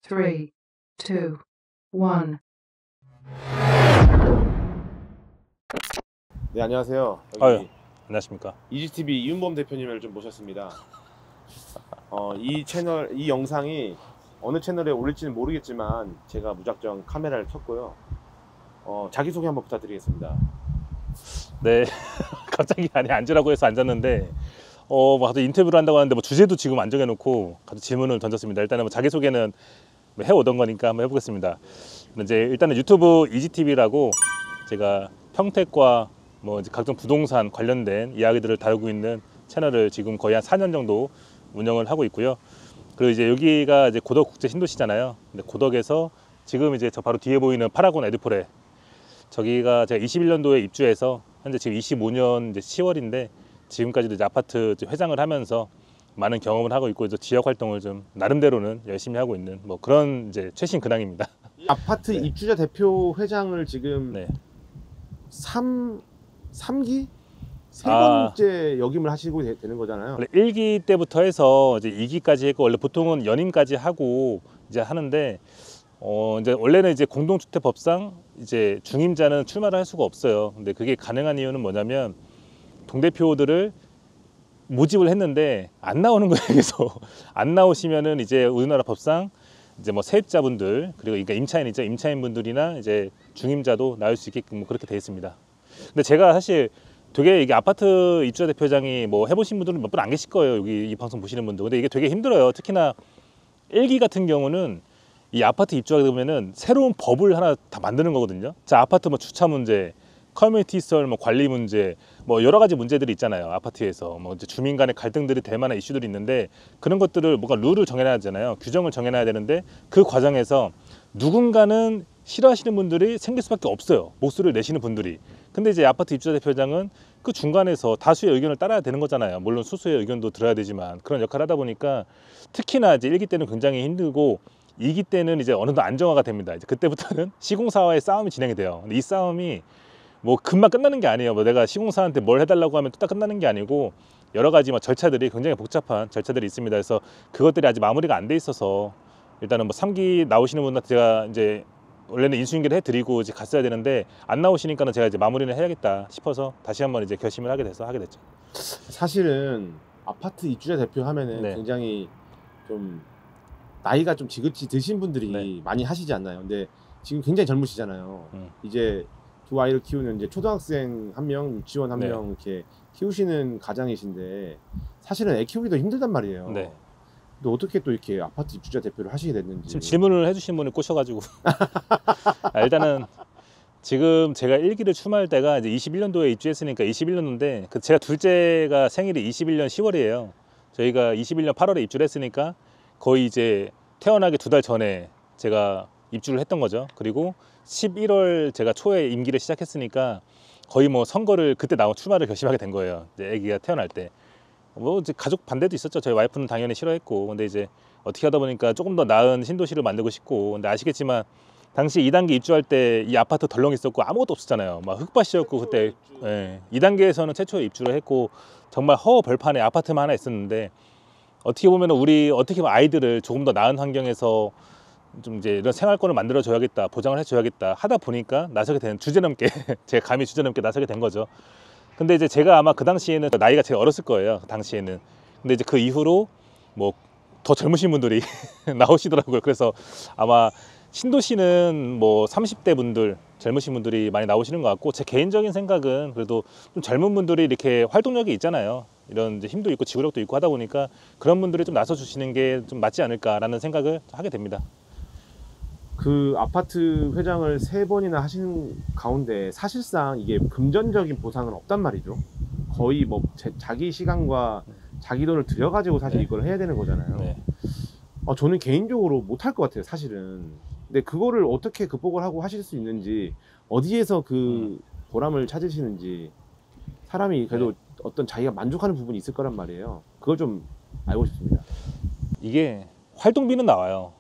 3, 2, 1. 네, 안녕하세요. 아유, 여기 안녕하십니까. 이지TV 이윤범 대표님을 좀 모셨습니다. 이 채널, 이 영상이 어느 채널에 올릴지는 모르겠지만 제가 무작정 카메라를 켰고요. 자기소개 한번 부탁드리겠습니다. 네, 갑자기 아니 앉으라고 해서 앉았는데 뭐 다들 인터뷰를 한다고 하는데 뭐 주제도 지금 안 정해놓고 다들 질문을 던졌습니다. 일단은 뭐 자기소개는 해오던 거니까 한번 해보겠습니다. 이제 일단은 유튜브 이지TV라고 제가 평택과 뭐 이제 각종 부동산 관련된 이야기들을 다루고 있는 채널을 지금 거의 한 4년 정도 운영을 하고 있고요. 그리고 이제 여기가 이제 고덕 국제 신도시잖아요. 근데 고덕에서 지금 이제 저 바로 뒤에 보이는 파라곤 에듀포레, 저기가 제가 21년도에 입주해서 현재 지금 25년 이제 10월인데 지금까지도 이제 아파트 회장을 하면서 많은 경험을 하고 있고 이제 지역 활동을 좀 나름대로는 열심히 하고 있는 뭐 그런 이제 최신 근황입니다. 아파트 네. 입주자 대표 회장을 지금 네. 3기? 세 아. 번째 역임을 하시고 되는 거잖아요. 원래 1기 때부터 해서 이제 2기까지 했고 원래 보통은 연임까지 하고 이제 하는데 이제 원래는 이제 공동주택법상 이제 중임자는 출마를 할 수가 없어요. 근데 그게 가능한 이유는 뭐냐면 동대표들을 모집을 했는데 안 나오는 거예요. 그래서 안 나오시면은 이제 우리나라 법상 이제 뭐 세입자분들 그리고 그러니까 임차인이죠. 임차인분들이나 이제 중임자도 나올 수 있게끔 뭐 그렇게 되어 있습니다. 근데 제가 사실 되게 이게 아파트 입주자 대표장이 뭐 해보신 분들은 몇 분 안 계실 거예요. 여기 이 방송 보시는 분들. 근데 이게 되게 힘들어요. 특히나 1기 같은 경우는 이 아파트 입주하게 되면은 새로운 법을 하나 다 만드는 거거든요. 자, 아파트 뭐 주차 문제, 커뮤니티 시설 뭐 관리 문제, 뭐 여러 가지 문제들이 있잖아요. 아파트에서 뭐 이제 주민 간의 갈등들이 될 만한 이슈들이 있는데 그런 것들을 뭔가 룰을 정해놔야 되잖아요. 규정을 정해놔야 되는데 그 과정에서 누군가는 싫어하시는 분들이 생길 수밖에 없어요. 목소리를 내시는 분들이. 근데 이제 아파트 입주자 대표장은 그 중간에서 다수의 의견을 따라야 되는 거잖아요. 물론 소수의 의견도 들어야 되지만 그런 역할을 하다 보니까 특히나 이제 1기 때는 굉장히 힘들고 2기 때는 이제 어느 정도 안정화가 됩니다. 이제 그때부터는 시공사와의 싸움이 진행이 돼요. 근데 이 싸움이 뭐 금방 끝나는 게 아니에요. 뭐 내가 시공사한테 뭘 해달라고 하면 뚝딱 끝나는 게 아니고 여러 가지 뭐 절차들이 굉장히 복잡한 절차들이 있습니다. 그래서 그것들이 아직 마무리가 안 돼 있어서 일단은 뭐 3기 나오시는 분한테 제가 이제 원래는 인수인계를 해드리고 이제 갔어야 되는데 안 나오시니까는 제가 이제 마무리를 해야겠다 싶어서 다시 한번 이제 결심을 하게 돼서 하게 됐죠. 사실은 아파트 입주자 대표 하면은 네. 굉장히 좀 나이가 좀 지긋이 드신 분들이 네. 많이 하시지 않나요? 근데 지금 굉장히 젊으시잖아요. 이제 두 아이를 키우는 이제 초등학생 한 명, 유치원 한 네. 명 이렇게 키우시는 가장이신데 사실은 애 키우기도 힘들단 말이에요. 네. 근데 어떻게 또 이렇게 아파트 입주자 대표를 하시게 됐는지. 지금 질문을 해주신 분을 꼬셔가지고 일단은 지금 제가 1기를 출마할 때가 이제 21년도에 입주했으니까 21년도인데 그 제가 둘째가 생일이 21년 10월이에요. 저희가 21년 8월에 입주를 했으니까 거의 이제 태어나기 2달 전에 제가 입주를 했던 거죠. 그리고 11월 제가 초에 임기를 시작했으니까 거의 뭐 선거를 그때 나온 출마를 결심하게 된 거예요. 이제 아기가 태어날 때. 뭐 이제 가족 반대도 있었죠. 저희 와이프는 당연히 싫어했고, 근데 이제 어떻게 하다 보니까 조금 더 나은 신도시를 만들고 싶고, 근데 아시겠지만 당시 2단계 입주할 때 이 아파트 덜렁 있었고 아무것도 없었잖아요. 막 흙밭이었고 그때. 예, 2단계에서는 최초에 입주를 했고 정말 허허벌판에 아파트만 하나 있었는데 어떻게 보면 우리 어떻게 보면 아이들을 조금 더 나은 환경에서 좀 이제 이런 생활권을 만들어 줘야겠다, 보장을 해 줘야겠다 하다 보니까 나서게 된 주제넘게 제가 감히 주제넘게 나서게 된 거죠. 근데 이제 제가 아마 그 당시에는 나이가 제일 어렸을 거예요. 그 당시에는. 근데 이제 그 이후로 뭐 더 젊으신 분들이 나오시더라고요. 그래서 아마 신도시는 뭐 30대 분들, 젊으신 분들이 많이 나오시는 것 같고 제 개인적인 생각은 그래도 좀 젊은 분들이 이렇게 활동력이 있잖아요. 이런 이제 힘도 있고 지구력도 있고 하다 보니까 그런 분들이 좀 나서 주시는 게 좀 맞지 않을까라는 생각을 하게 됩니다. 그 아파트 회장을 3번이나 하신 가운데 사실상 이게 금전적인 보상은 없단 말이죠. 거의 뭐 자기 시간과 자기 돈을 들여가지고 사실 네. 이걸 해야 되는 거잖아요. 네. 저는 개인적으로 못할 것 같아요, 사실은. 근데 그거를 어떻게 극복을 하고 하실 수 있는지, 어디에서 그 보람을 찾으시는지, 사람이 그래도 어떤 자기가 만족하는 부분이 있을 거란 말이에요. 그걸 좀 알고 싶습니다. 이게 활동비는 나와요.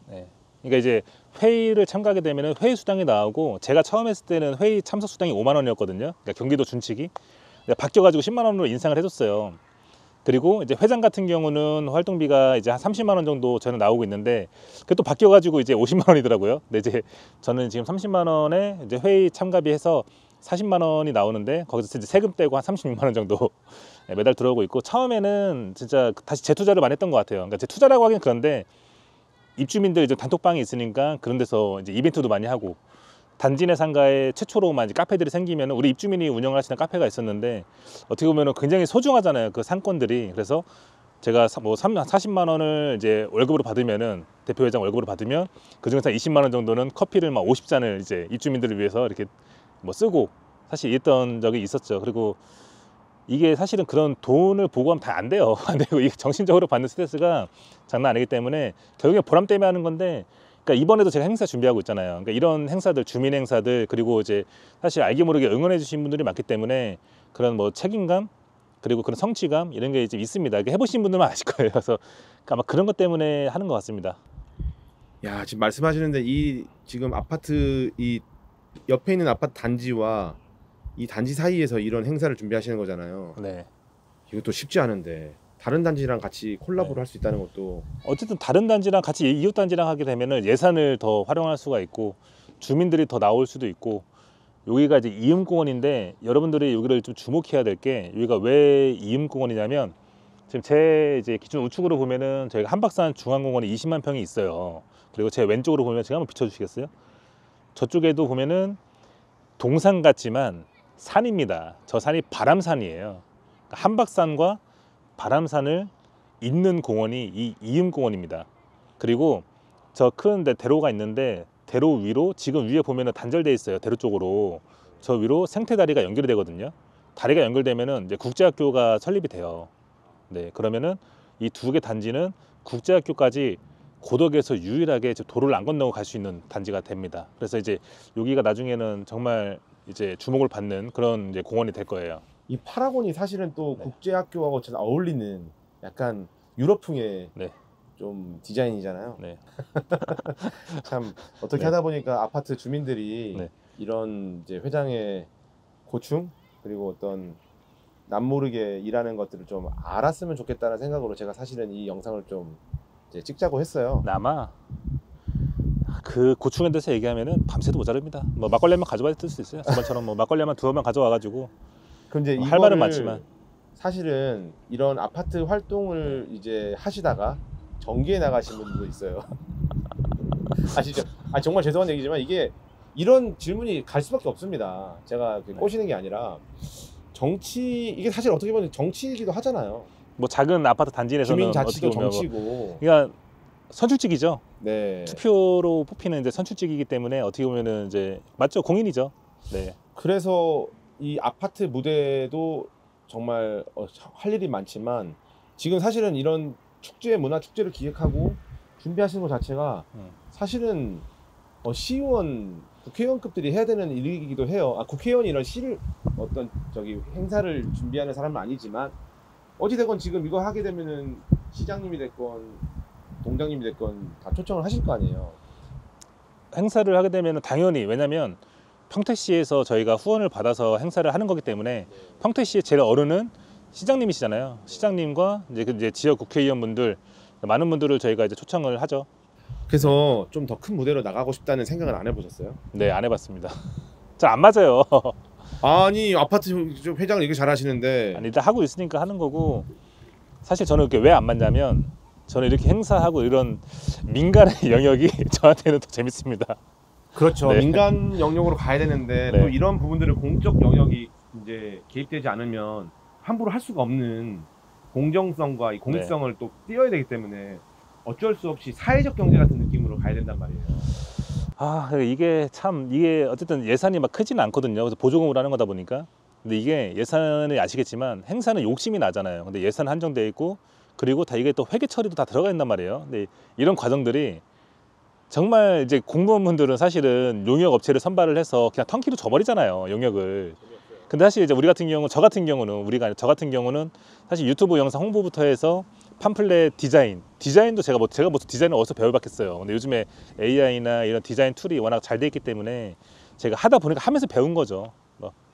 네. 그러니까 이제 회의를 참가하게 되면 회의 수당이 나오고 제가 처음 했을 때는 회의 참석 수당이 5만 원이었거든요. 그러니까 경기도 준칙이. 바뀌어가지고 10만 원으로 인상을 해줬어요. 그리고 이제 회장 같은 경우는 활동비가 이제 한 30만 원 정도 저는 나오고 있는데 그게 또 바뀌어가지고 이제 50만 원이더라고요. 근데 이제 저는 지금 30만 원에 이제 회의 참가비 해서 40만 원이 나오는데 거기서 이제 세금 떼고 한 36만 원 정도 매달 들어오고 있고, 처음에는 진짜 다시 재투자를 많이 했던 것 같아요. 그러니까 재투자라고 하긴 그런데 입주민들 이제 단톡방이 있으니까 그런 데서 이제 이벤트도 많이 하고, 단지 내 상가에 최초로만 이제 카페들이 생기면 우리 입주민이 운영을 하시는 카페가 있었는데 어떻게 보면 굉장히 소중하잖아요, 그 상권들이. 그래서 제가 뭐 40만 원을 이제 월급으로 받으면은, 대표회장 월급으로 받으면 그 중에서 20만 원 정도는 커피를 막 50잔을 이제 입주민들을 위해서 이렇게 뭐 쓰고 사실 이랬던 적이 있었죠. 그리고 이게 사실은 그런 돈을 보고 하면 다 안 돼요. 안 되고 이게 정신적으로 받는 스트레스가 장난 아니기 때문에 결국에 보람 때문에 하는 건데, 그러니까 이번에도 제가 행사 준비하고 있잖아요. 그러니까 이런 행사들, 주민 행사들, 그리고 이제 사실 알게 모르게 응원해 주신 분들이 많기 때문에 그런 뭐 책임감, 그리고 그런 성취감 이런 게 이제 있습니다. 이게 해보신 분들만 아실 거예요. 그래서 아마 그런 것 때문에 하는 것 같습니다. 야, 지금 말씀하시는데 이 지금 아파트 이 옆에 있는 아파트 단지와 이 단지 사이에서 이런 행사를 준비하시는 거잖아요. 네. 이것도 쉽지 않은데 다른 단지랑 같이 콜라보를 할 수 있다는 것도. 어쨌든 다른 단지랑 같이 이웃 단지랑 하게 되면은 예산을 더 활용할 수가 있고 주민들이 더 나올 수도 있고, 여기가 이제 이음공원인데 여러분들이 여기를 좀 주목해야 될 게, 여기가 왜 이음공원이냐면 지금 제 이제 기준 우측으로 보면은 저희가 한박산 중앙공원이 20만 평이 있어요. 그리고 제 왼쪽으로 보면 제가 한번 비춰주시겠어요? 저쪽에도 보면은 동산 같지만 산입니다. 저 산이 바람산이에요. 그러니까 한박산과 바람산을 잇는 공원이 이 이음공원입니다. 그리고 저 큰 대로가 있는데 대로 위로 지금 위에 보면은 단절돼 있어요. 대로 쪽으로 저 위로 생태다리가 연결이 되거든요. 다리가 연결되면은 이제 국제학교가 설립이 돼요. 네, 그러면은 이 두 개 단지는 국제학교까지 고덕에서 유일하게 도로를 안 건너고 갈 수 있는 단지가 됩니다. 그래서 이제 여기가 나중에는 정말 이제 주목을 받는 그런 이제 공원이 될 거예요. 이 파라곤이 사실은 또 네. 국제학교하고 잘 어울리는 약간 유럽풍의 네. 좀 디자인이잖아요. 네. 참 어떻게 네. 하다 보니까 아파트 주민들이 네. 이런 이제 회장의 고충, 그리고 어떤 남모르게 일하는 것들을 좀 알았으면 좋겠다는 생각으로 제가 사실은 이 영상을 좀 이제 찍자고 했어요. 아마 그 고충에 대해서 얘기하면은 밤새도 모자릅니다. 뭐 막걸리 한번 가져와야 될 수 있어요. 저번처럼 뭐 막걸리 한번 두어 명 가져와가지고 그럼 이제 할 말은 많지만. 사실은 이런 아파트 활동을 이제 하시다가 정기에 나가신 분들도 있어요. 아시죠? 아, 정말 죄송한 얘기지만 이게 이런 질문이 갈 수밖에 없습니다. 제가 꼬시는 게 아니라 정치, 이게 사실 어떻게 보면 정치이기도 하잖아요. 뭐 작은 아파트 단지 내에서는 주민 자치도 어떻게 보면 정치고. 그러니까 선출직이죠. 네. 투표로 뽑히는 이제 선출직이기 때문에 어떻게 보면은 이제 맞죠, 공인이죠. 네. 그래서 이 아파트 무대도 정말 할 일이 많지만 지금 사실은 이런 축제, 문화 축제를 기획하고 준비하시는 것 자체가 사실은 시의원, 국회의원급들이 해야 되는 일이기도 해요. 아, 국회의원이 이런 어떤 행사를 준비하는 사람은 아니지만 어찌되건 지금 이거 하게 되면은 시장님이 됐건 동장님이 됐건 다 초청을 하실 거 아니에요. 행사를 하게 되면 당연히, 왜냐면 평택시에서 저희가 후원을 받아서 행사를 하는 거기 때문에 평택시의 제일 어른은 시장님이시잖아요. 시장님과 이제 지역 국회의원분들, 많은 분들을 저희가 이제 초청을 하죠. 그래서 좀 더 큰 무대로 나가고 싶다는 생각은 안 해보셨어요? 네, 안 해봤습니다. 잘 안 맞아요. 아니, 아파트 회장을 이렇게 잘하시는데. 아니, 일단 하고 있으니까 하는 거고, 사실 저는 이렇게 왜 안 맞냐면 저는 이렇게 행사하고 이런 민간의 영역이 저한테는 더 재밌습니다. 그렇죠. 네. 민간 영역으로 가야 되는데 네. 또 이런 부분들을 공적 영역이 이제 개입되지 않으면 함부로 할 수가 없는 공정성과 이 공익성을 또 띄어야 되기 때문에 어쩔 수 없이 사회적 경제 같은 느낌으로 가야 된단 말이에요. 아, 이게 어쨌든 예산이 막 크지는 않거든요. 그래서 보조금으로 하는 거다 보니까. 근데 이게 예산을 아시겠지만 행사는 욕심이 나잖아요. 근데 예산 한정돼 있고, 그리고 다 이게 또 회계 처리도 다 들어가 있단 말이에요. 근데 이런 과정들이 정말 이제 공무원분들은 사실은 용역 업체를 선발을 해서 그냥 턴키로 줘버리잖아요, 용역을. 근데 사실 이제 저 같은 경우는 사실 유튜브 영상 홍보부터 해서 팜플렛 디자인도 제가 무슨 디자인을 어디서 배워봤겠어요. 근데 요즘에 AI나 이런 디자인 툴이 워낙 잘 돼 있기 때문에 제가 하다 보니까 하면서 배운 거죠.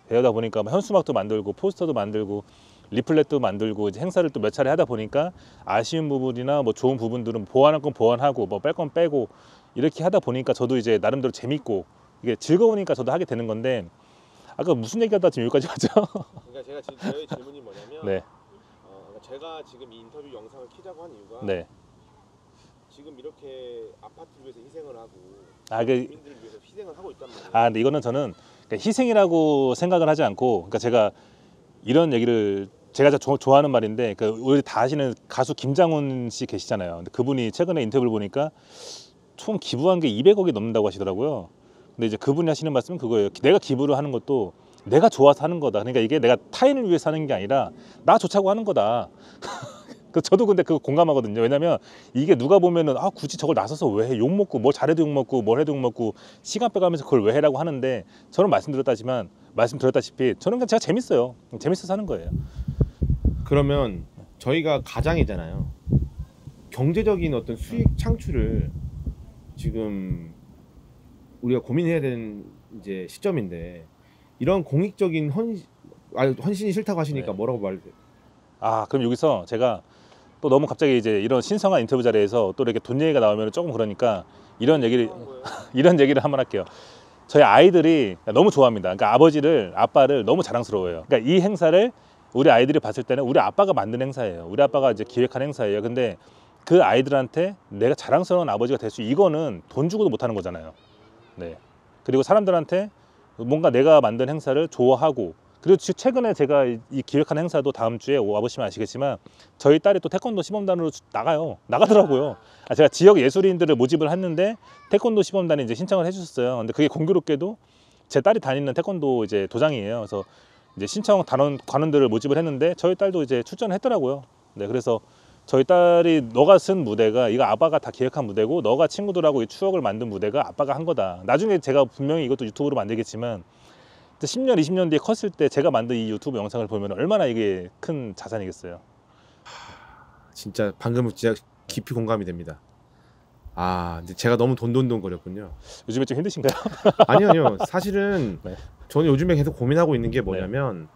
배우다 보니까 현수막도 만들고 포스터도 만들고 리플렛도 만들고 이제 행사를 또 몇 차례 하다 보니까 아쉬운 부분이나 뭐 좋은 부분들은 보완할 건 보완하고 뭐 뺄 건 빼고 이렇게 하다 보니까 저도 이제 나름대로 재밌고 이게 즐거우니까 저도 하게 되는 건데 아까 무슨 얘기하다 지금 여기까지 왔죠? 그러니까 제가 지금 저의 질문이 뭐냐면 네. 그러니까 제가 지금 이 인터뷰 영상을 키자고 한 이유가 네. 지금 이렇게 아파트를 위해서 희생을 하고 아, 그, 주민들을 위해서 희생을 하고 있단 말이에요. 근데 이거는 저는 그러니까 희생이라고 생각을 하지 않고, 그러니까 제가 이런 얘기를 제가 좋아하는 말인데, 그 우리 다 아시는 가수 김장훈 씨 계시잖아요. 근데 그분이 최근에 인터뷰를 보니까 총 기부한 게 200억이 넘는다고 하시더라고요. 근데 이제 그분이 하시는 말씀은 그거예요. 내가 기부를 하는 것도 내가 좋아서 하는 거다. 그러니까 이게 내가 타인을 위해서 하는 게 아니라 나 좋자고 하는 거다. 저도 근데 그거 공감하거든요. 왜냐면 이게 누가 보면은 굳이 저걸 나서서 왜 해? 욕 먹고 뭘 잘해도 욕 먹고 뭘 해도 욕 먹고 시간 빼가면서 그걸 왜 해라고 하는데, 저는 말씀드렸다시피 저는 그냥 제가 재밌어요. 재밌어서 하는 거예요. 그러면 저희가 가장이잖아요. 경제적인 어떤 수익 창출을 지금 우리가 고민해야 되는 이제 시점인데, 이런 공익적인 헌신이 싫다고 하시니까 네. 뭐라고 말해요? 그럼 여기서 제가 또 너무 갑자기 이제 이런 신성한 인터뷰 자리에서 또 이렇게 돈 얘기가 나오면 조금 그러니까 이런 얘기를 한번 할게요. 저희 아이들이 너무 좋아합니다. 그러니까 아빠를 너무 자랑스러워해요. 그러니까 이 행사를 우리 아이들이 봤을 때는 우리 아빠가 만든 행사예요. 우리 아빠가 이제 기획한 행사예요. 근데 그 아이들한테 내가 자랑스러운 아버지가 될 수, 이거는 돈 주고도 못하는 거잖아요. 네. 그리고 사람들한테 뭔가 내가 만든 행사를 좋아하고, 그리고 최근에 제가 이 기획한 행사도 다음 주에 와보시면 아시겠지만 저희 딸이 또 태권도 시범단으로 나가더라고요. 제가 지역 예술인들을 모집을 했는데 태권도 시범단에 이제 신청을 해주셨어요. 근데 그게 공교롭게도 제 딸이 다니는 태권도 이제 도장이에요. 그래서 이제 신청 관원들을 모집을 했는데 저희 딸도 이제 출전을 했더라고요. 네, 그래서 저희 딸이 너가 쓴 무대가 이거 아빠가 다 기획한 무대고 너가 친구들하고 이 추억을 만든 무대가 아빠가 한 거다. 나중에 제가 분명히 이것도 유튜브로 만들겠지만 10년, 20년 뒤에 컸을 때 제가 만든 이 유튜브 영상을 보면 얼마나 이게 큰 자산이겠어요. 진짜 방금 진짜 깊이 공감이 됩니다. 근데 제가 너무 돈돈돈거렸군요. 요즘에 좀 힘드신가요? 아니요. 사실은 네. 저는 요즘에 계속 고민하고 있는 게 뭐냐면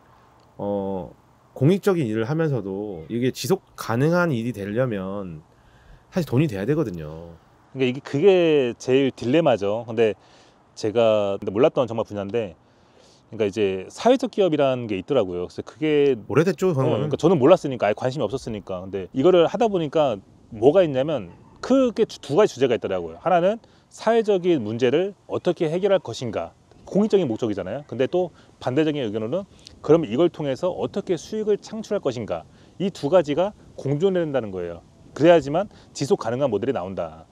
공익적인 일을 하면서도 이게 지속 가능한 일이 되려면 사실 돈이 돼야 되거든요. 그러니까 그게 제일 딜레마죠. 근데 제가 몰랐던 정말 분야인데, 그러니까 이제 사회적 기업이라는 게 있더라고요. 그래서 그게 오래됐죠, 저는. 그러니까 저는 몰랐으니까, 아예 관심이 없었으니까. 근데 이거를 하다 보니까 뭐가 있냐면 크게 두 가지 주제가 있더라고요. 하나는 사회적인 문제를 어떻게 해결할 것인가, 공익적인 목적이잖아요. 근데 또 반대적인 의견으로는 그럼 이걸 통해서 어떻게 수익을 창출할 것인가, 이 두 가지가 공존해야 된다는 거예요. 그래야지만 지속 가능한 모델이 나온다.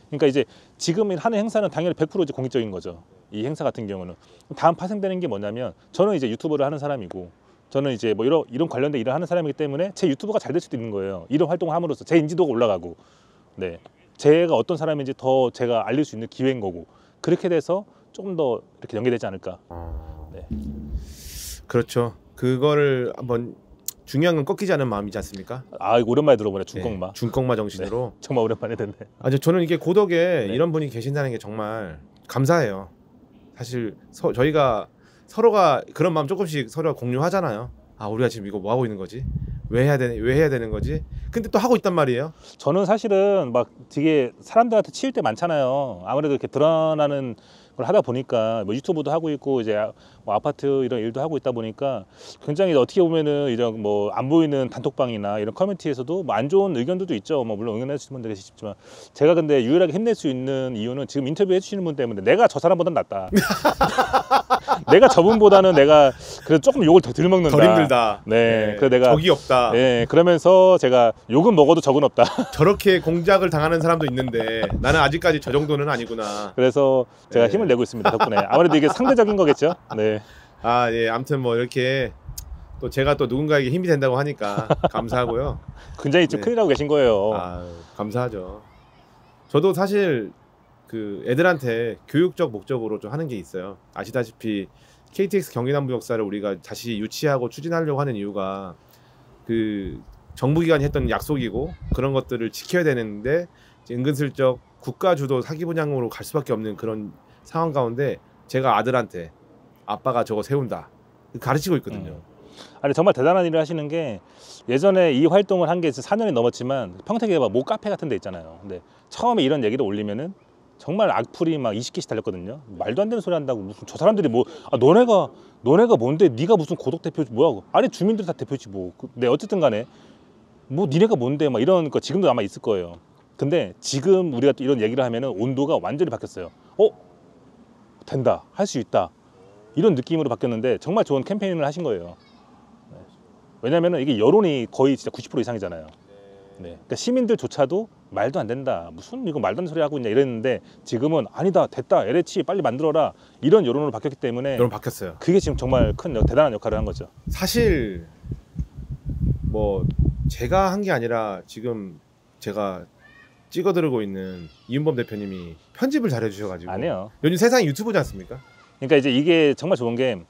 그러니까 이제 지금 하는 행사는 당연히 100% 이제 공익적인 거죠. 이 행사 같은 경우는 다음 파생되는 게 뭐냐면, 저는 이제 유튜브를 하는 사람이고 저는 이제 뭐 이런 관련된 일을 하는 사람이기 때문에 제 유튜브가 잘 될 수도 있는 거예요. 이런 활동을 함으로써 제 인지도가 올라가고, 네, 제가 어떤 사람인지 더 제가 알릴 수 있는 기회인 거고, 그렇게 돼서 조금 더 이렇게 연계되지 않을까. 네. 그렇죠. 그거를 한번, 중요한 건 꺾이지 않은 마음이지 않습니까? 이거 오랜만에 들어보네. 중꺾마. 네, 중꺾마 정신으로. 네, 정말 오랜만에 듣네. 저는 이게 고덕에 네. 이런 분이 계신다는 게 정말 감사해요. 사실 저희가 서로가 그런 마음 조금씩 서로 공유하잖아요. 우리가 지금 이거 뭐 하고 있는 거지? 왜 해야 되는 거지? 근데 또 하고 있단 말이에요. 저는 사실은 막 되게 사람들한테 치일 때 많잖아요. 아무래도 이렇게 드러나는 걸 하다 보니까 뭐 유튜브도 하고 있고 이제 뭐 아파트 이런 일도 하고 있다 보니까 굉장히 어떻게 보면은 이런 뭐 안 보이는 단톡방이나 이런 커뮤니티에서도 뭐 안 좋은 의견들도 있죠. 뭐 물론 응원해 주시는 분들 계시지만, 제가 근데 유일하게 힘낼 수 있는 이유는 지금 인터뷰 해주시는 분 때문에 내가 저 사람보단 낫다. 내가 저분보다는 내가 그래도 조금 욕을 덜 먹는다. 덜 힘들다. 네, 그래서 내가 적이 없다. 네, 그러면서 제가 욕은 먹어도 적은 없다. 저렇게 공작을 당하는 사람도 있는데 나는 아직까지 저 정도는 아니구나. 그래서 제가 네. 힘을 내고 있습니다, 덕분에. 아무래도 이게 상대적인 거겠죠. 네. 예, 아무튼 뭐 이렇게 또 제가 또 누군가에게 힘이 된다고 하니까 감사하고요. 굉장히 좀 네. 큰일 나고 계신 거예요. 감사하죠. 저도 사실 그 애들한테 교육적 목적으로 좀 하는 게 있어요. 아시다시피 KTX 경기남부 역사를 우리가 다시 유치하고 추진하려고 하는 이유가 그 정부기관이 했던 약속이고 그런 것들을 지켜야 되는데 은근슬쩍 국가 주도 사기 분양으로 갈 수밖에 없는 그런 상황 가운데 제가 아들한테 아빠가 저거 세운다 가르치고 있거든요. 아니 정말 대단한 일을 하시는 게 예전에 이 활동을 한 게 4년이 넘었지만 평택에 막 모 카페 같은 데 있잖아요. 근데 처음에 이런 얘기를 올리면은 정말 악플이 막 20개씩 달렸거든요. 말도 안 되는 소리 한다고 무슨 저 사람들이 뭐 너네가 뭔데 네가 무슨 고덕 대표지 뭐야? 아니 주민들이 다 대표지 뭐. 네 어쨌든 간에 뭐 니네가 뭔데 막 이런 거 지금도 아마 있을 거예요. 근데 지금 우리가 또 이런 얘기를 하면은 온도가 완전히 바뀌었어요. 된다, 할 수 있다 이런 느낌으로 바뀌었는데 정말 좋은 캠페인을 하신 거예요. 네. 왜냐면은 이게 여론이 거의 진짜 90% 이상이잖아요. 네. 그러니까 시민들조차도 말도 안 된다, 무슨 이거 말도 안 되는 소리 하고 있냐 이랬는데 지금은 아니다, 됐다, LH 빨리 만들어라 이런 여론으로 바뀌었기 때문에 여론 바뀌었어요. 그게 지금 정말 대단한 역할을 한 거죠. 사실 뭐 제가 한 게 아니라 지금 제가 찍어드리고 있는 이윤범 대표님이 편집을 잘 해주셔가지고. 아니에요. 요즘 세상이 유튜브지 않습니까? 그러니까 이제 이게 정말 좋은 게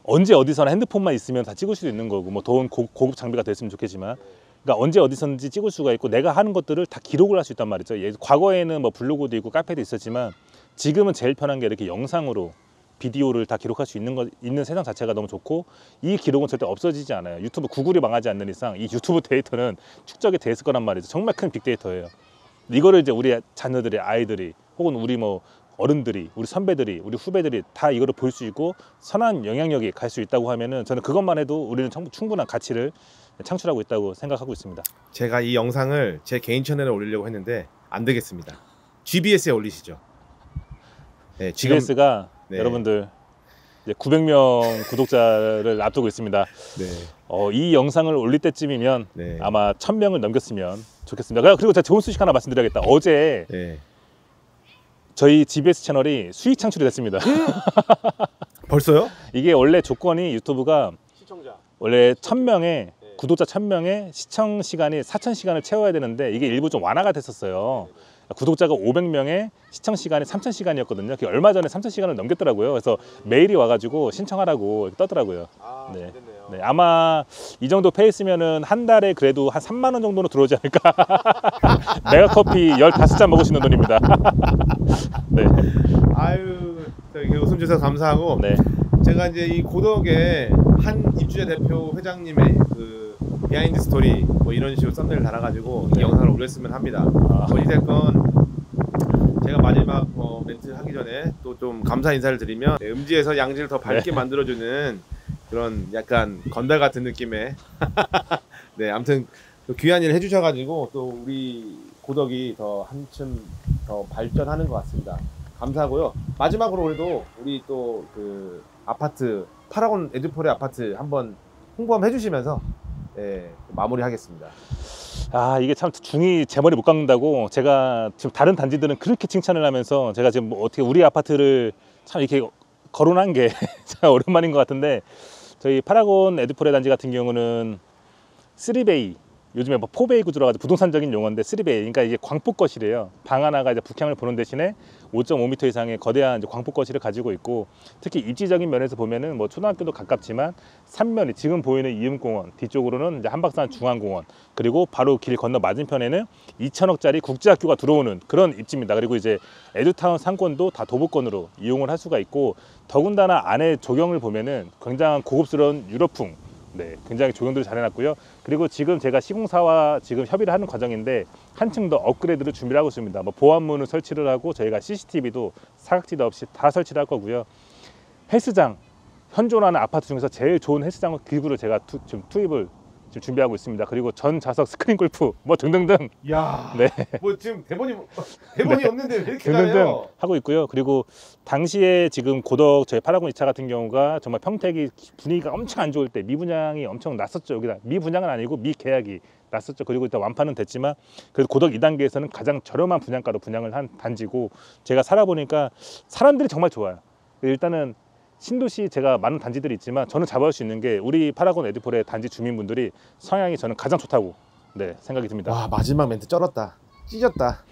언제 어디서나 핸드폰만 있으면 다 찍을 수도 있는 거고 뭐 더운 고급 장비가 됐으면 좋겠지만, 그러니까 언제 어디서든지 찍을 수가 있고 내가 하는 것들을 다 기록을 할 수 있단 말이죠. 과거에는 뭐 블로그도 있고 카페도 있었지만 지금은 제일 편한 게 이렇게 영상으로 비디오를 다 기록할 수 있는 세상 자체가 너무 좋고, 이 기록은 절대 없어지지 않아요. 유튜브 구글이 망하지 않는 이상 이 유튜브 데이터는 축적이 돼 있을 거란 말이죠. 정말 큰 빅데이터예요. 이거를 이제 우리 자녀들이, 아이들이, 혹은 우리 뭐 어른들이, 우리 선배들이, 우리 후배들이 다 이거를 볼 수 있고 선한 영향력이 갈 수 있다고 하면은 저는 그것만 해도 우리는 충분한 가치를 창출하고 있다고 생각하고 있습니다. 제가 이 영상을 제 개인 채널에 올리려고 했는데 안 되겠습니다. GBS에 올리시죠. 네, 지금 GBS가 네. 여러분들 이제 900명 구독자를 앞두고 있습니다. 네. 이 영상을 올릴 때쯤이면 네. 아마 1000명을 넘겼으면 좋겠습니다. 그리고 제가 좋은 소식 하나 말씀드려야겠다. 어제 네. 저희 GBS 채널이 수익 창출이 됐습니다. 벌써요? 이게 원래 조건이 유튜브가 시청자 원래 1000명에 구독자 1000명에 시청 시간이 4000시간을 채워야 되는데 이게 일부 좀 완화가 됐었어요. 구독자가 500명에 시청 시간이 3000시간이었거든요. 얼마 전에 3000시간을 넘겼더라고요. 그래서 메일이 와가지고 신청하라고 떠더라고요. 네. 네, 아마 이 정도 페이스면은 한 달에 그래도 한 3만 원 정도는 들어오지 않을까. 메가커피 15잔 먹을 수 있는 돈입니다. 네. 아유, 웃음 주셔서 감사하고. 네. 제가 이제 이 고덕의 한 입주자 대표 회장님의 그 비하인드 스토리 뭐 이런 식으로 썸네일 달아가지고 네. 이 영상을 올렸으면 합니다. 어찌됐건 제가 마지막 멘트 하기 전에 또 좀 감사 인사를 드리면, 음지에서 양지를 더 밝게 만들어주는 그런 약간 건달 같은 느낌의 네, 아무튼 귀한 일을 해주셔가지고 또 우리 고덕이 더 한층 더 발전하는 것 같습니다. 감사하고요. 마지막으로 그래도 우리 또 그 아파트 파라곤 에듀폴의 아파트 한번 홍보 한번 해주시면서 마무리하겠습니다. 이게 참 중이 제 머리 못 깎는다고, 제가 지금 다른 단지들은 그렇게 칭찬을 하면서 제가 지금 뭐 어떻게 우리 아파트를 참 이렇게 거론한 게 참 오랜만인 것 같은데, 저희 파라곤 에듀폴의 단지 같은 경우는 3베이, 요즘에 뭐 4베이 구조라 가지고 부동산적인 용어인데 3베이, 그러니까 이게 광폭거실이에요. 방 하나가 이제 북향을 보는 대신에 5.5m 이상의 거대한 이제 광폭거실을 가지고 있고, 특히 입지적인 면에서 보면은 뭐 초등학교도 가깝지만 3면이 지금 보이는 이음공원, 뒤쪽으로는 이제 한박산 중앙공원, 그리고 바로 길 건너 맞은편에는 2천억짜리 국제학교가 들어오는 그런 입지입니다. 그리고 이제 에듀타운 상권도 다 도보권으로 이용을 할 수가 있고, 더군다나 안에 조경을 보면은 굉장한 고급스러운 유럽풍, 네, 굉장히 조경들을 잘 해놨고요. 그리고 지금 제가 시공사와 지금 협의를 하는 과정인데 한층 더 업그레이드를 준비를 하고 있습니다. 뭐 보안문을 설치를 하고 저희가 CCTV도 사각지대 없이 다 설치를 할 거고요. 헬스장, 현존하는 아파트 중에서 제일 좋은 헬스장 기구를 제가 지금 투입을 지금 준비하고 있습니다. 그리고 전 좌석 스크린 골프 뭐 등등등. 야, 네. 뭐 지금 대본이 네. 없는데 왜 이렇게 등등등 잘해요? 하고 있고요. 그리고 당시에 지금 고덕 저희 파라곤 2차 같은 경우가 정말 평택이 분위기가 엄청 안 좋을 때 미분양이 엄청 났었죠. 여기다 미분양은 아니고 미계약이 났었죠. 그리고 일단 완판은 됐지만 그래도 고덕 2단계에서는 가장 저렴한 분양가로 분양을 한 단지고, 제가 살아보니까 사람들이 정말 좋아요. 일단은 신도시 제가 많은 단지들이 있지만 저는 잡아올 수 있는 게 우리 파라곤 에듀폴의 단지 주민분들이 성향이 저는 가장 좋다고 생각이 듭니다. 와, 마지막 멘트 쩔었다. 찢었다.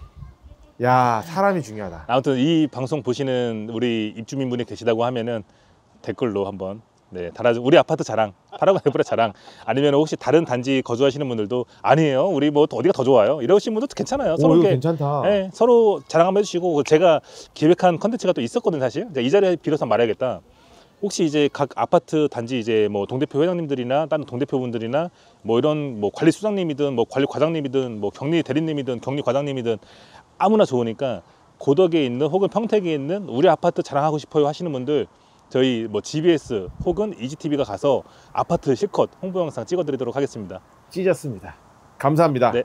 야, 사람이 중요하다. 아무튼 이 방송 보시는 우리 입주민분이 계시다고 하면은 댓글로 한번 달아주, 우리 아파트 자랑, 파라곤 에듀폴의 자랑, 아니면 혹시 다른 단지 거주하시는 분들도 아니에요, 우리 뭐 어디가 더 좋아요, 이러신 분들도 괜찮아요. 서로 이거 이렇게 괜찮다. 네, 서로 자랑 한번 해주시고, 제가 기획한 컨텐츠가 또 있었거든 사실. 이 자리에 빌어서 말해야겠다. 혹시 이제 각 아파트 단지 이제 뭐 동대표 회장님들이나 다른 동대표분들이나 뭐 이런 뭐 관리 수장님이든 뭐 관리 과장님이든 뭐 격리 대리님이든 격리 과장님이든 아무나 좋으니까 고덕에 있는 혹은 평택에 있는 우리 아파트 자랑하고 싶어요 하시는 분들 저희 뭐 GBS 혹은 EGTV가 가서 아파트 실컷 홍보 영상 찍어드리도록 하겠습니다. 찢었습니다. 감사합니다. 네.